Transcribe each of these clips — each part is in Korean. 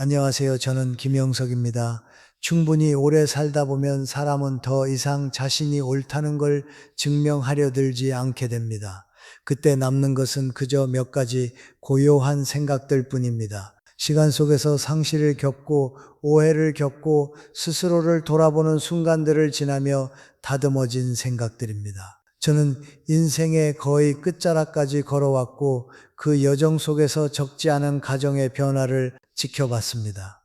안녕하세요. 저는 김영석입니다. 충분히 오래 살다 보면 사람은 더 이상 자신이 옳다는 걸 증명하려 들지 않게 됩니다. 그때 남는 것은 그저 몇 가지 고요한 생각들 뿐입니다. 시간 속에서 상실을 겪고 오해를 겪고 스스로를 돌아보는 순간들을 지나며 다듬어진 생각들입니다. 저는 인생의 거의 끝자락까지 걸어왔고 그 여정 속에서 적지 않은 가정의 변화를 지켜봤습니다.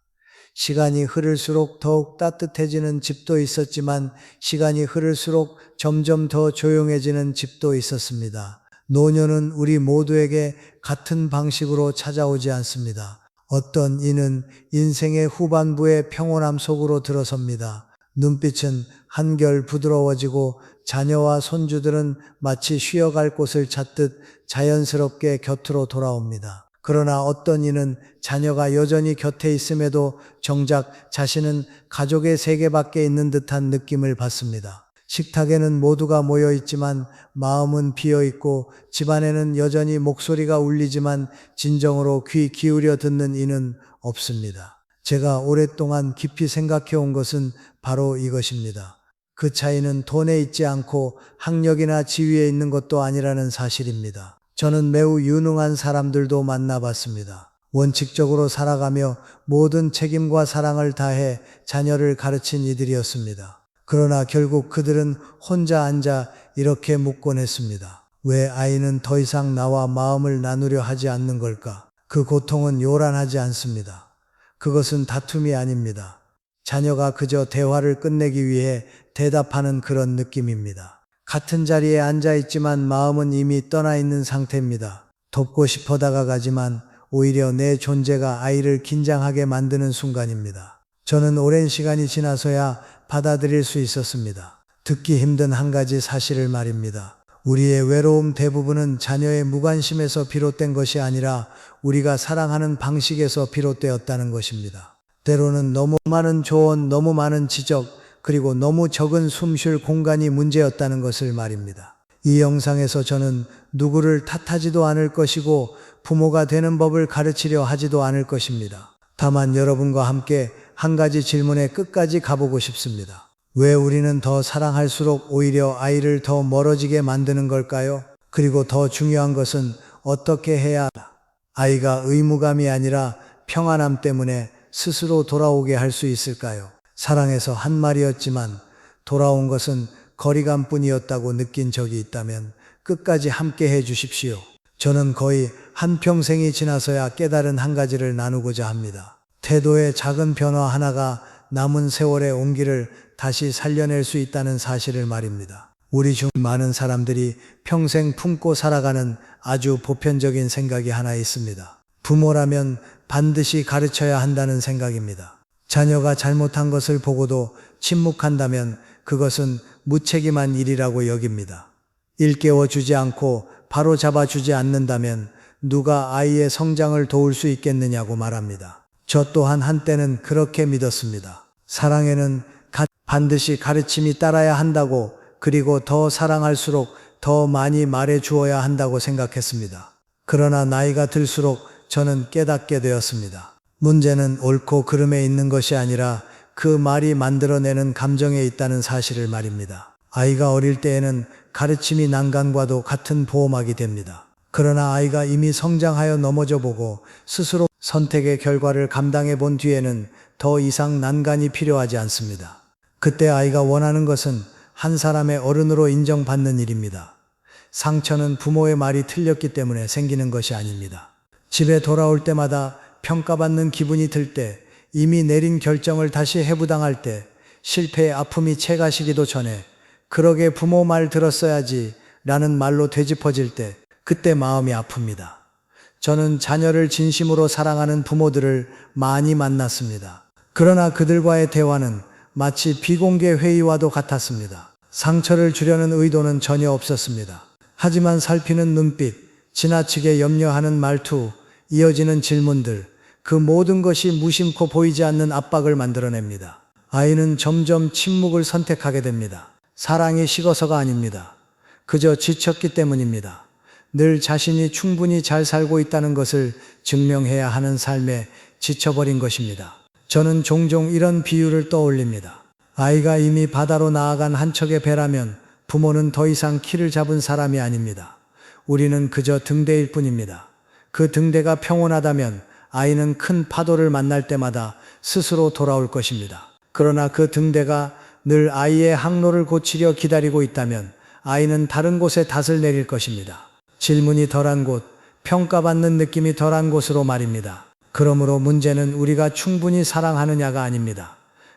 시간이 흐를수록 더욱 따뜻해지는 집도 있었지만 시간이 흐를수록 점점 더 조용해지는 집도 있었습니다. 노년은 우리 모두에게 같은 방식으로 찾아오지 않습니다. 어떤 이는 인생의 후반부의 평온함 속으로 들어섭니다. 눈빛은 한결 부드러워지고 자녀와 손주들은 마치 쉬어갈 곳을 찾듯 자연스럽게 곁으로 돌아옵니다. 그러나 어떤 이는 자녀가 여전히 곁에 있음에도 정작 자신은 가족의 세계밖에 있는 듯한 느낌을 받습니다. 식탁에는 모두가 모여 있지만 마음은 비어 있고 집안에는 여전히 목소리가 울리지만 진정으로 귀 기울여 듣는 이는 없습니다. 제가 오랫동안 깊이 생각해 온 것은 바로 이것입니다. 그 차이는 돈에 있지 않고 학력이나 지위에 있는 것도 아니라는 사실입니다. 저는 매우 유능한 사람들도 만나봤습니다. 원칙적으로 살아가며 모든 책임과 사랑을 다해 자녀를 가르친 이들이었습니다. 그러나 결국 그들은 혼자 앉아 이렇게 묻곤 했습니다. 왜 아이는 더 이상 나와 마음을 나누려 하지 않는 걸까? 그 고통은 요란하지 않습니다. 그것은 다툼이 아닙니다. 자녀가 그저 대화를 끝내기 위해 대답하는 그런 느낌입니다. 같은 자리에 앉아 있지만 마음은 이미 떠나 있는 상태입니다. 돕고 싶어 다가가지만 오히려 내 존재가 아이를 긴장하게 만드는 순간입니다. 저는 오랜 시간이 지나서야 받아들일 수 있었습니다. 듣기 힘든 한 가지 사실을 말입니다. 우리의 외로움 대부분은 자녀의 무관심에서 비롯된 것이 아니라 우리가 사랑하는 방식에서 비롯되었다는 것입니다. 때로는 너무 많은 조언, 너무 많은 지적, 그리고 너무 적은 숨쉴 공간이 문제였다는 것을 말입니다. 이 영상에서 저는 누구를 탓하지도 않을 것이고 부모가 되는 법을 가르치려 하지도 않을 것입니다. 다만 여러분과 함께 한 가지 질문에 끝까지 가보고 싶습니다. 왜 우리는 더 사랑할수록 오히려 아이를 더 멀어지게 만드는 걸까요? 그리고 더 중요한 것은 어떻게 해야 아이가 의무감이 아니라 평안함 때문에 스스로 돌아오게 할 수 있을까요? 사랑해서 한 말이었지만 돌아온 것은 거리감뿐이었다고 느낀 적이 있다면 끝까지 함께 해 주십시오. 저는 거의 한평생이 지나서야 깨달은 한 가지를 나누고자 합니다. 태도의 작은 변화 하나가 남은 세월의 온기를 다시 살려낼 수 있다는 사실을 말입니다. 우리 중 많은 사람들이 평생 품고 살아가는 아주 보편적인 생각이 하나 있습니다. 부모라면 반드시 가르쳐야 한다는 생각입니다. 자녀가 잘못한 것을 보고도 침묵한다면 그것은 무책임한 일이라고 여깁니다. 일깨워 주지 않고 바로 잡아주지 않는다면 누가 아이의 성장을 도울 수 있겠느냐고 말합니다. 저 또한 한때는 그렇게 믿었습니다. 사랑에는 반드시 가르침이 따라야 한다고, 그리고 더 사랑할수록 더 많이 말해 주어야 한다고 생각했습니다. 그러나 나이가 들수록 저는 깨닫게 되었습니다. 문제는 옳고 그름에 있는 것이 아니라 그 말이 만들어내는 감정에 있다는 사실을 말입니다. 아이가 어릴 때에는 가르침이 난간과도 같은 보호막이 됩니다. 그러나 아이가 이미 성장하여 넘어져 보고 스스로 선택의 결과를 감당해 본 뒤에는 더 이상 난간이 필요하지 않습니다. 그때 아이가 원하는 것은 한 사람의 어른으로 인정받는 일입니다. 상처는 부모의 말이 틀렸기 때문에 생기는 것이 아닙니다. 집에 돌아올 때마다 평가받는 기분이 들 때, 이미 내린 결정을 다시 해부당할 때, 실패의 아픔이 채가시기도 전에 그러게 부모 말 들었어야지 라는 말로 되짚어질 때, 그때 마음이 아픕니다. 저는 자녀를 진심으로 사랑하는 부모들을 많이 만났습니다. 그러나 그들과의 대화는 마치 비공개 회의와도 같았습니다. 상처를 주려는 의도는 전혀 없었습니다. 하지만 살피는 눈빛, 지나치게 염려하는 말투, 이어지는 질문들, 그 모든 것이 무심코 보이지 않는 압박을 만들어냅니다. 아이는 점점 침묵을 선택하게 됩니다. 사랑이 식어서가 아닙니다. 그저 지쳤기 때문입니다. 늘 자신이 충분히 잘 살고 있다는 것을 증명해야 하는 삶에 지쳐버린 것입니다. 저는 종종 이런 비유를 떠올립니다. 아이가 이미 바다로 나아간 한 척의 배라면 부모는 더 이상 키를 잡은 사람이 아닙니다. 우리는 그저 등대일 뿐입니다. 그 등대가 평온하다면 아이는 큰 파도를 만날 때마다 스스로 돌아올 것입니다. 그러나 그 등대가 늘 아이의 항로를 고치려 기다리고 있다면 아이는 다른 곳에 닷을 내릴 것입니다. 질문이 덜한 곳, 평가받는 느낌이 덜한 곳으로 말입니다. 그러므로 문제는 우리가 충분히 사랑하느냐가 아닙니다.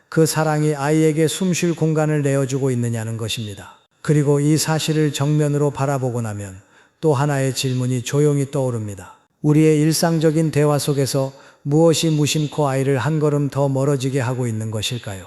그 사랑이 아이에게 숨쉴 공간을 내어주고 있느냐는 것입니다. 그리고 이 사실을 정면으로 바라보고 나면 또 하나의 질문이 조용히 떠오릅니다. 우리의 일상적인 대화 속에서 무엇이 무심코 아이를 한 걸음 더 멀어지게 하고 있는 것일까요?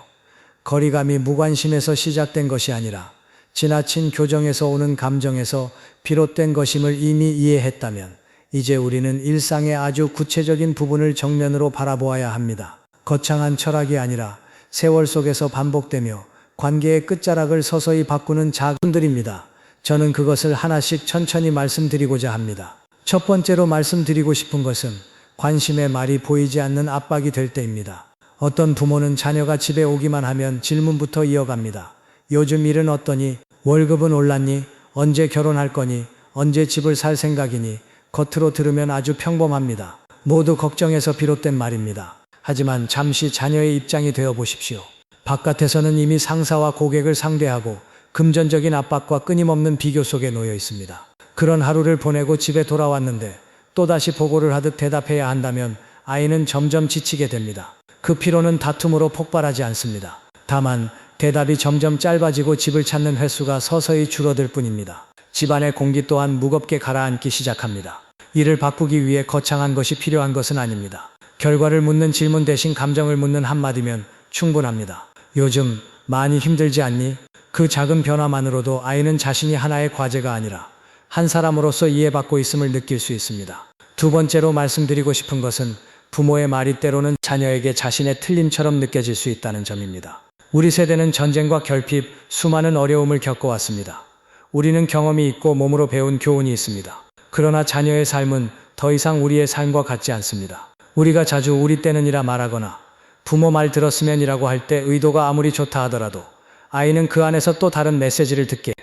거리감이 무관심에서 시작된 것이 아니라 지나친 교정에서 오는 감정에서 비롯된 것임을 이미 이해했다면 이제 우리는 일상의 아주 구체적인 부분을 정면으로 바라보아야 합니다. 거창한 철학이 아니라 세월 속에서 반복되며 관계의 끝자락을 서서히 바꾸는 작은 일들입니다. 저는 그것을 하나씩 천천히 말씀드리고자 합니다. 첫 번째로 말씀드리고 싶은 것은 관심의 말이 보이지 않는 압박이 될 때입니다. 어떤 부모는 자녀가 집에 오기만 하면 질문부터 이어갑니다. 요즘 일은 어떠니? 월급은 올랐니? 언제 결혼할 거니? 언제 집을 살 생각이니? 겉으로 들으면 아주 평범합니다. 모두 걱정에서 비롯된 말입니다. 하지만 잠시 자녀의 입장이 되어 보십시오. 바깥에서는 이미 상사와 고객을 상대하고 금전적인 압박과 끊임없는 비교 속에 놓여 있습니다. 그런 하루를 보내고 집에 돌아왔는데 또다시 보고를 하듯 대답해야 한다면 아이는 점점 지치게 됩니다. 그 피로는 다툼으로 폭발하지 않습니다. 다만 대답이 점점 짧아지고 집을 찾는 횟수가 서서히 줄어들 뿐입니다. 집안의 공기 또한 무겁게 가라앉기 시작합니다. 이를 바꾸기 위해 거창한 것이 필요한 것은 아닙니다. 결과를 묻는 질문 대신 감정을 묻는 한마디면 충분합니다. 요즘 많이 힘들지 않니? 그 작은 변화만으로도 아이는 자신이 하나의 과제가 아니라 한 사람으로서 이해받고 있음을 느낄 수 있습니다. 두 번째로 말씀드리고 싶은 것은 부모의 말이 때로는 자녀에게 자신의 틀림처럼 느껴질 수 있다는 점입니다. 우리 세대는 전쟁과 결핍, 수많은 어려움을 겪어왔습니다. 우리는 경험이 있고 몸으로 배운 교훈이 있습니다. 그러나 자녀의 삶은 더 이상 우리의 삶과 같지 않습니다. 우리가 자주 우리 때는이라 말하거나 부모 말 들었으면이라고 할 때 의도가 아무리 좋다 하더라도 아이는 그 안에서 또 다른 메시지를 듣게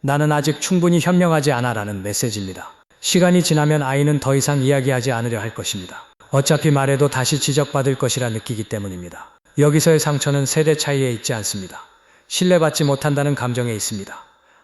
나는 아직 충분히 현명하지 않아 라는 메시지입니다. 시간이 지나면 아이는 더 이상 이야기하지 않으려 할 것입니다. 어차피 말해도 다시 지적받을 것이라 느끼기 때문입니다. 여기서의 상처는 세대 차이에 있지 않습니다. 신뢰받지 못한다는 감정에 있습니다.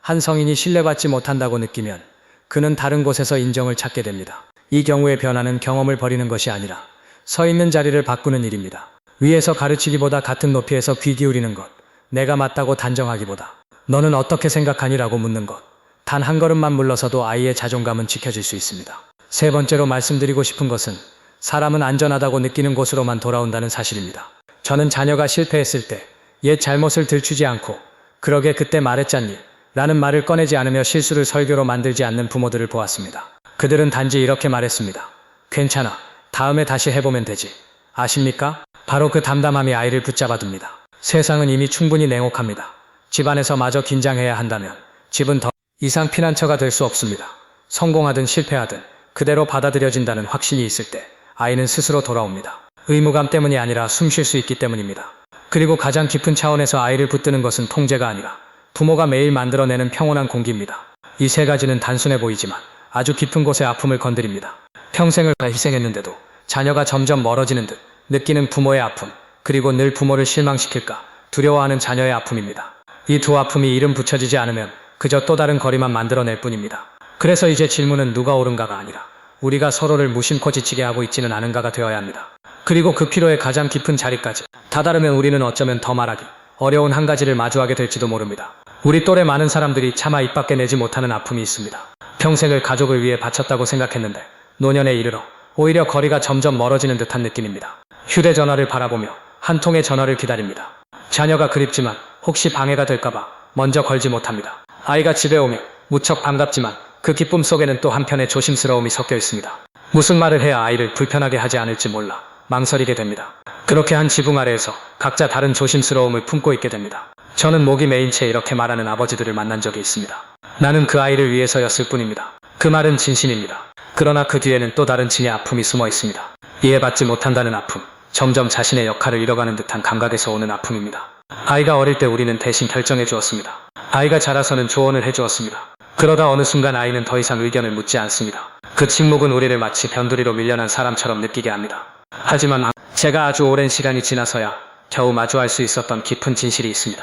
한 성인이 신뢰받지 못한다고 느끼면 그는 다른 곳에서 인정을 찾게 됩니다. 이 경우의 변화는 경험을 버리는 것이 아니라 서 있는 자리를 바꾸는 일입니다. 위에서 가르치기보다 같은 높이에서 귀 기울이는 것, 내가 맞다고 단정하기보다 너는 어떻게 생각하니? 라고 묻는 것. 단 한 걸음만 물러서도 아이의 자존감은 지켜질 수 있습니다. 세 번째로 말씀드리고 싶은 것은 사람은 안전하다고 느끼는 곳으로만 돌아온다는 사실입니다. 저는 자녀가 실패했을 때 옛 잘못을 들추지 않고 그러게 그때 말했잖니 라는 말을 꺼내지 않으며 실수를 설교로 만들지 않는 부모들을 보았습니다. 그들은 단지 이렇게 말했습니다. 괜찮아. 다음에 다시 해보면 되지. 아십니까? 바로 그 담담함이 아이를 붙잡아둡니다. 세상은 이미 충분히 냉혹합니다. 집안에서 마저 긴장해야 한다면 집은 더 이상 피난처가 될 수 없습니다. 성공하든 실패하든 그대로 받아들여진다는 확신이 있을 때 아이는 스스로 돌아옵니다. 의무감 때문이 아니라 숨 쉴 수 있기 때문입니다. 그리고 가장 깊은 차원에서 아이를 붙드는 것은 통제가 아니라 부모가 매일 만들어내는 평온한 공기입니다. 이 세 가지는 단순해 보이지만 아주 깊은 곳의 아픔을 건드립니다. 평생을 희생했는데도 자녀가 점점 멀어지는 듯 느끼는 부모의 아픔, 그리고 늘 부모를 실망시킬까 두려워하는 자녀의 아픔입니다. 이 두 아픔이 이름 붙여지지 않으면 그저 또 다른 거리만 만들어낼 뿐입니다. 그래서 이제 질문은 누가 옳은가가 아니라 우리가 서로를 무심코 지치게 하고 있지는 않은가가 되어야 합니다. 그리고 그 피로의 가장 깊은 자리까지 다다르면 우리는 어쩌면 더 말하기 어려운 한 가지를 마주하게 될지도 모릅니다. 우리 또래 많은 사람들이 차마 입 밖에 내지 못하는 아픔이 있습니다. 평생을 가족을 위해 바쳤다고 생각했는데 노년에 이르러 오히려 거리가 점점 멀어지는 듯한 느낌입니다. 휴대전화를 바라보며 한 통의 전화를 기다립니다. 자녀가 그립지만 혹시 방해가 될까봐 먼저 걸지 못합니다. 아이가 집에 오면 무척 반갑지만 그 기쁨 속에는 또 한편의 조심스러움이 섞여 있습니다. 무슨 말을 해야 아이를 불편하게 하지 않을지 몰라 망설이게 됩니다. 그렇게 한 지붕 아래에서 각자 다른 조심스러움을 품고 있게 됩니다. 저는 목이 메인 채 이렇게 말하는 아버지들을 만난 적이 있습니다. 나는 그 아이를 위해서였을 뿐입니다. 그 말은 진심입니다. 그러나 그 뒤에는 또 다른 진의 아픔이 숨어 있습니다. 이해받지 못한다는 아픔, 점점 자신의 역할을 잃어가는 듯한 감각에서 오는 아픔입니다. 아이가 어릴 때 우리는 대신 결정해 주었습니다. 아이가 자라서는 조언을 해 주었습니다. 그러다 어느 순간 아이는 더 이상 의견을 묻지 않습니다. 그 침묵은 우리를 마치 변두리로 밀려난 사람처럼 느끼게 합니다. 하지만 제가 아주 오랜 시간이 지나서야 겨우 마주할 수 있었던 깊은 진실이 있습니다.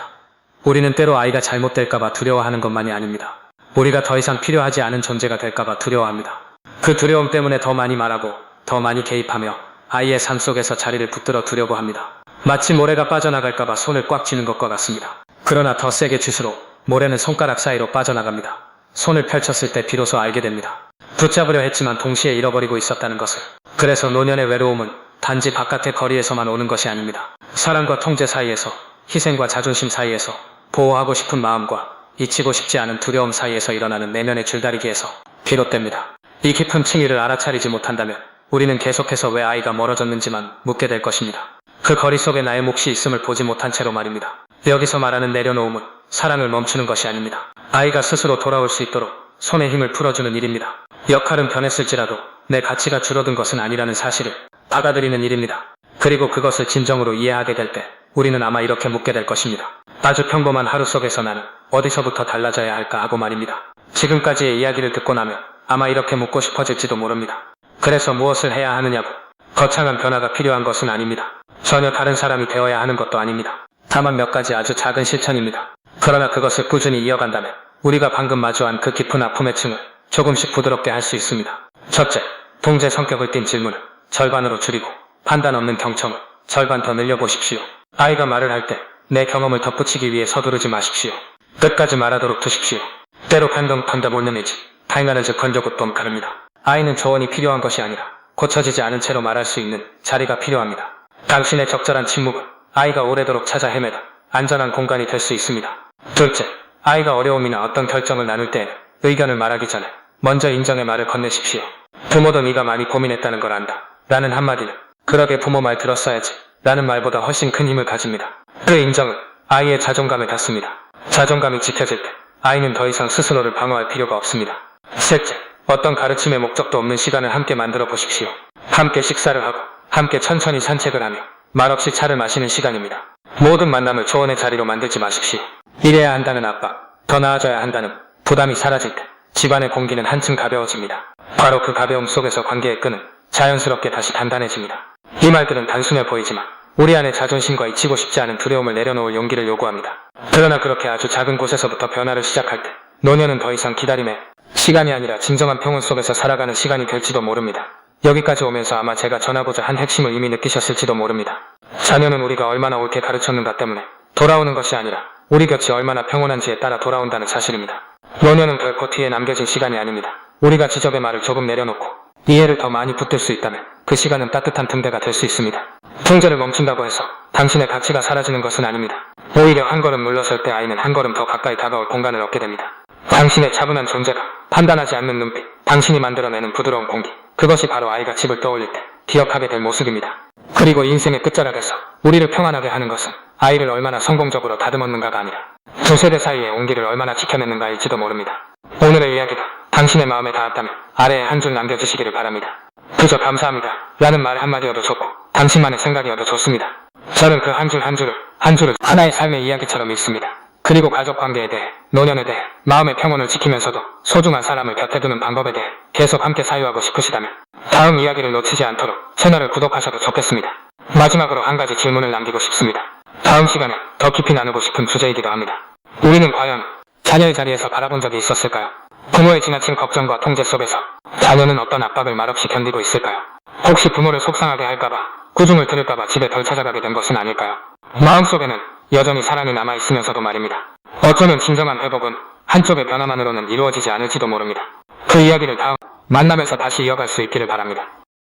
우리는 때로 아이가 잘못될까봐 두려워하는 것만이 아닙니다. 우리가 더 이상 필요하지 않은 존재가 될까봐 두려워합니다. 그 두려움 때문에 더 많이 말하고 더 많이 개입하며 아이의 삶 속에서 자리를 붙들어 두려고 합니다. 마치 모래가 빠져나갈까봐 손을 꽉 쥐는 것과 같습니다. 그러나 더 세게 쥐수록 모래는 손가락 사이로 빠져나갑니다. 손을 펼쳤을 때 비로소 알게 됩니다. 붙잡으려 했지만 동시에 잃어버리고 있었다는 것을. 그래서 노년의 외로움은 단지 바깥의 거리에서만 오는 것이 아닙니다. 사랑과 통제 사이에서, 희생과 자존심 사이에서, 보호하고 싶은 마음과 잊히고 싶지 않은 두려움 사이에서 일어나는 내면의 줄다리기에서 비롯됩니다. 이 깊은 층위를 알아차리지 못한다면 우리는 계속해서 왜 아이가 멀어졌는지만 묻게 될 것입니다. 그 거리 속에 나의 몫이 있음을 보지 못한 채로 말입니다. 여기서 말하는 내려놓음은 사랑을 멈추는 것이 아닙니다. 아이가 스스로 돌아올 수 있도록 손에 힘을 풀어주는 일입니다. 역할은 변했을지라도 내 가치가 줄어든 것은 아니라는 사실을 받아들이는 일입니다. 그리고 그것을 진정으로 이해하게 될 때 우리는 아마 이렇게 묻게 될 것입니다. 아주 평범한 하루 속에서 나는 어디서부터 달라져야 할까 하고 말입니다. 지금까지의 이야기를 듣고 나면 아마 이렇게 묻고 싶어질지도 모릅니다. 그래서 무엇을 해야 하느냐고. 거창한 변화가 필요한 것은 아닙니다. 전혀 다른 사람이 되어야 하는 것도 아닙니다. 다만 몇 가지 아주 작은 실천입니다. 그러나 그것을 꾸준히 이어간다면 우리가 방금 마주한 그 깊은 아픔의 층을 조금씩 부드럽게 할 수 있습니다. 첫째, 통제 성격을 띤 질문을 절반으로 줄이고 판단 없는 경청을 절반 더 늘려보십시오. 아이가 말을 할 때 내 경험을 덧붙이기 위해 서두르지 마십시오. 끝까지 말하도록 두십시오. 때로 편동편다 못는 의지, 다양한 즉 건조굿 가릅니다. 아이는 조언이 필요한 것이 아니라 고쳐지지 않은 채로 말할 수 있는 자리가 필요합니다. 당신의 적절한 침묵은 아이가 오래도록 찾아 헤매다 안전한 공간이 될 수 있습니다. 둘째, 아이가 어려움이나 어떤 결정을 나눌 때 의견을 말하기 전에 먼저 인정의 말을 건네십시오. 부모도 네가 많이 고민했다는 걸 안다 라는 한마디는 그러게 부모 말 들었어야지 라는 말보다 훨씬 큰 힘을 가집니다. 그 인정은 아이의 자존감에 닿습니다. 자존감이 지켜질 때 아이는 더 이상 스스로를 방어할 필요가 없습니다. 셋째, 어떤 가르침의 목적도 없는 시간을 함께 만들어 보십시오. 함께 식사를 하고 함께 천천히 산책을 하며 말없이 차를 마시는 시간입니다. 모든 만남을 조언의 자리로 만들지 마십시오. 이래야 한다는 압박, 더 나아져야 한다는 부담이 사라질 때 집안의 공기는 한층 가벼워집니다. 바로 그 가벼움 속에서 관계의 끈은 자연스럽게 다시 단단해집니다. 이 말들은 단순해 보이지만 우리 안의 자존심과 잊히고 싶지 않은 두려움을 내려놓을 용기를 요구합니다. 그러나 그렇게 아주 작은 곳에서부터 변화를 시작할 때 노년은 더 이상 기다림의 시간이 아니라 진정한 평온 속에서 살아가는 시간이 될지도 모릅니다. 여기까지 오면서 아마 제가 전하고자 한 핵심을 이미 느끼셨을지도 모릅니다. 자녀는 우리가 얼마나 옳게 가르쳤는가 때문에 돌아오는 것이 아니라 우리 곁이 얼마나 평온한지에 따라 돌아온다는 사실입니다. 노년은 결코 뒤에 남겨진 시간이 아닙니다. 우리가 지적의 말을 조금 내려놓고 이해를 더 많이 붙들 수 있다면 그 시간은 따뜻한 등대가 될 수 있습니다. 통제를 멈춘다고 해서 당신의 가치가 사라지는 것은 아닙니다. 오히려 한 걸음 물러설 때 아이는 한 걸음 더 가까이 다가올 공간을 얻게 됩니다. 당신의 차분한 존재가, 판단하지 않는 눈빛, 당신이 만들어내는 부드러운 공기, 그것이 바로 아이가 집을 떠올릴 때 기억하게 될 모습입니다. 그리고 인생의 끝자락에서 우리를 평안하게 하는 것은 아이를 얼마나 성공적으로 다듬었는가가 아니라 두 세대 사이의 온기를 얼마나 지켜냈는가일지도 모릅니다. 오늘의 이야기가 당신의 마음에 닿았다면 아래에 한 줄 남겨주시기를 바랍니다. 그저 감사합니다 라는 말 한마디여도 좋고 당신만의 생각이어도 좋습니다. 저는 그 한 줄을 하나의 삶의 이야기처럼 읽습니다. 그리고 가족관계에 대해, 노년에 대해, 마음의 평온을 지키면서도 소중한 사람을 곁에 두는 방법에 대해 계속 함께 사유하고 싶으시다면 다음 이야기를 놓치지 않도록 채널을 구독하셔도 좋겠습니다. 마지막으로 한 가지 질문을 남기고 싶습니다. 다음 시간에 더 깊이 나누고 싶은 주제이기도 합니다. 우리는 과연 자녀의 자리에서 바라본 적이 있었을까요? 부모의 지나친 걱정과 통제 속에서 자녀는 어떤 압박을 말없이 견디고 있을까요? 혹시 부모를 속상하게 할까봐, 꾸중을 들을까봐 집에 덜 찾아가게 된 것은 아닐까요? 마음속에는 여전히 사랑이 남아있으면서도 말입니다. 어쩌면 진정한 회복은 한쪽의 변화만으로는 이루어지지 않을지도 모릅니다. 그 이야기를 다음 만남에서 다시 이어갈 수 있기를 바랍니다.